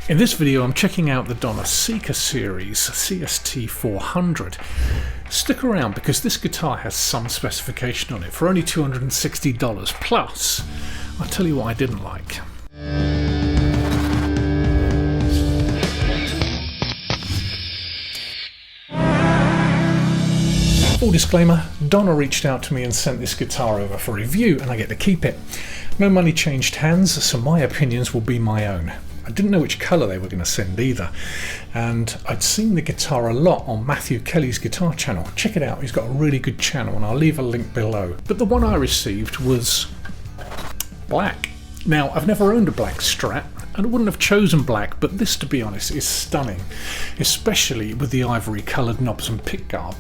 In this video I'm checking out the Donner Seeker Series CST400. Stick around because this guitar has some specification on it for only $260 plus. I'll tell you what I didn't like. Full disclaimer, Donner reached out to me and sent this guitar over for review and I get to keep it. No money changed hands, so my opinions will be my own. I didn't know which colour they were going to send either, and I'd seen the guitar a lot on Matthew Kelly's guitar channel. Check it out, he's got a really good channel and I'll leave a link below. But the one I received was black. Now, I've never owned a black Strat and I wouldn't have chosen black, but this, to be honest, is stunning, especially with the ivory coloured knobs and pickguard.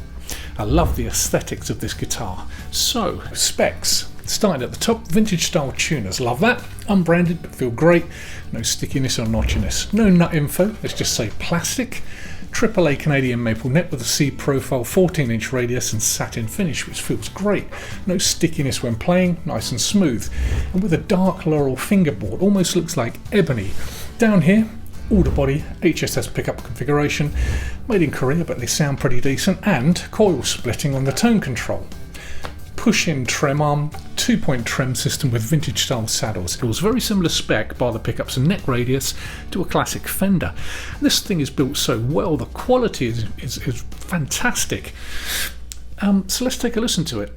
I love the aesthetics of this guitar. So, specs. Starting at the top, vintage style tuners, love that. Unbranded but feel great. No stickiness or notchiness. No nut info, let's just say plastic. AAA Canadian maple net with a C profile, 14-inch radius and satin finish, which feels great. No stickiness when playing, nice and smooth. And with a dark laurel fingerboard, almost looks like ebony. Down here, Alder body, HSS pickup configuration, made in Korea but they sound pretty decent, and coil splitting on the tone control. Push-in trem arm, 2-point trem system with vintage style saddles. It was very similar spec bar the pickups and neck radius to a classic Fender. This thing is built so well, the quality is fantastic. So let's take a listen to it.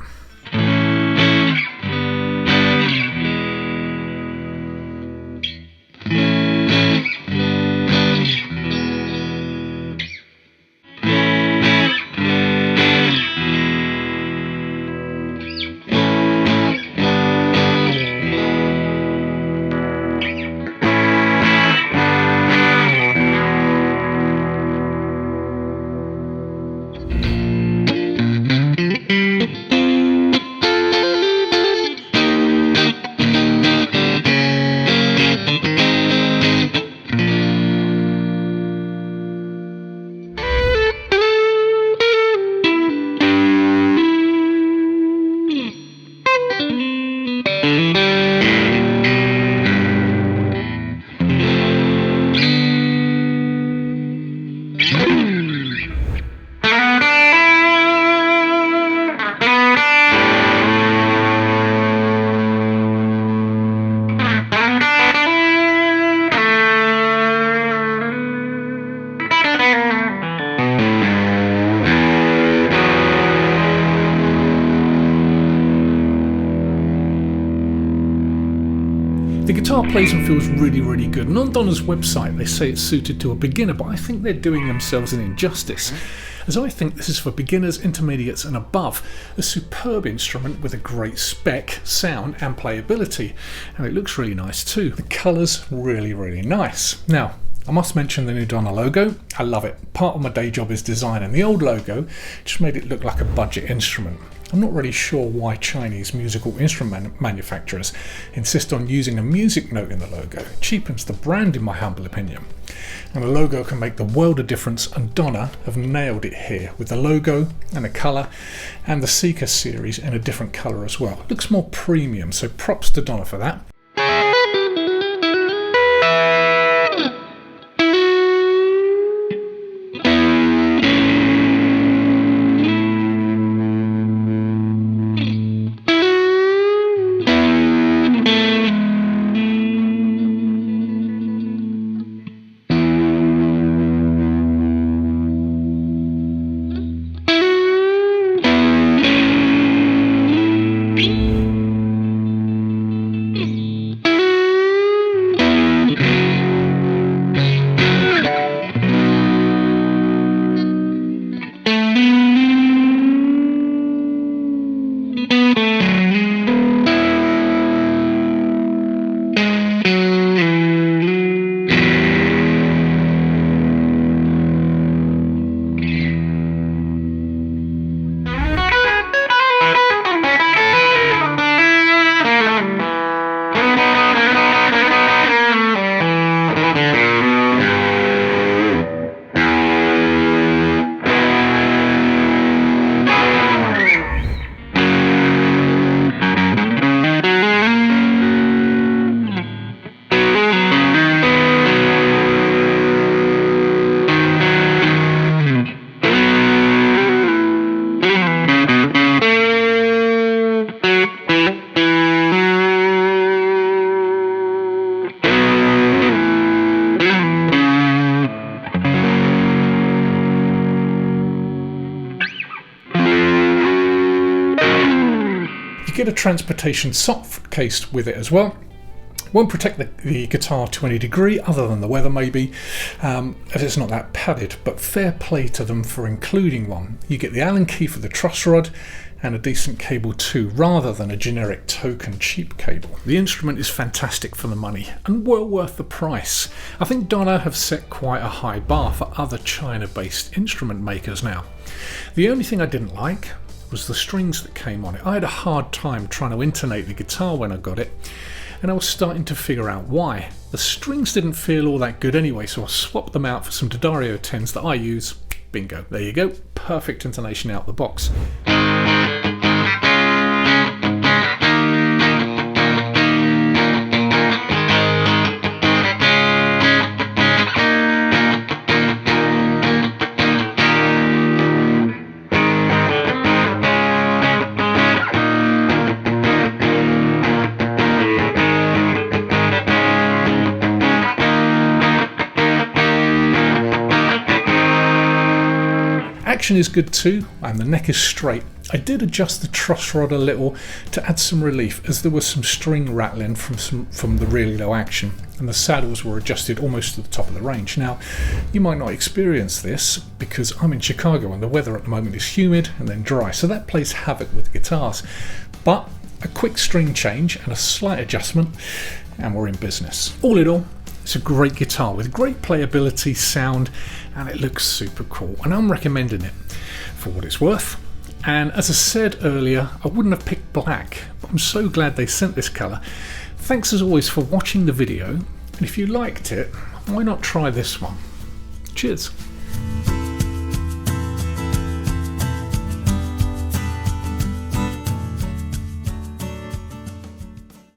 The guitar plays and feels really good, and on Donner's website they say it's suited to a beginner, but I think they're doing themselves an injustice, as I think this is for beginners, intermediates and above. A superb instrument with a great spec, sound and playability, and it looks really nice too. The colours really nice. Now, I must mention the new Donner logo. I love it. Part of my day job is design, and the old logo just made it look like a budget instrument. I'm not really sure why Chinese musical instrument manufacturers insist on using a music note in the logo. It cheapens the brand in my humble opinion. And the logo can make the world of difference, and Donner have nailed it here with the logo and the colour, and the Seeker series in a different colour as well. It looks more premium, so props to Donner for that. get a transportation soft case with it as well. Won't protect the guitar to any degree other than the weather maybe, as it's not that padded, but fair play to them for including one. You get the Allen key for the truss rod and a decent cable too, rather than a generic token cheap cable. The instrument is fantastic for the money and well worth the price. I think Donner have set quite a high bar for other China-based instrument makers now. The only thing I didn't like was the strings that came on it. I had a hard time trying to intonate the guitar when I got it, and I was starting to figure out why. The strings didn't feel all that good anyway, so I swapped them out for some D'Addario 10s that I use. Bingo, there you go, perfect intonation out the box. Action is good too, and the neck is straight. I did adjust the truss rod a little to add some relief, as there was some string rattling from the really low action, and the saddles were adjusted almost to the top of the range. Now, you might not experience this because I'm in Chicago and the weather at the moment is humid and then dry, so that plays havoc with the guitars. But a quick string change and a slight adjustment and we're in business. All in all, it's a great guitar with great playability, sound, and it looks super cool, and I'm recommending it for what it's worth. And as I said earlier, I wouldn't have picked black, but I'm so glad they sent this colour. Thanks as always for watching the video, and if you liked it, why not try this one? Cheers.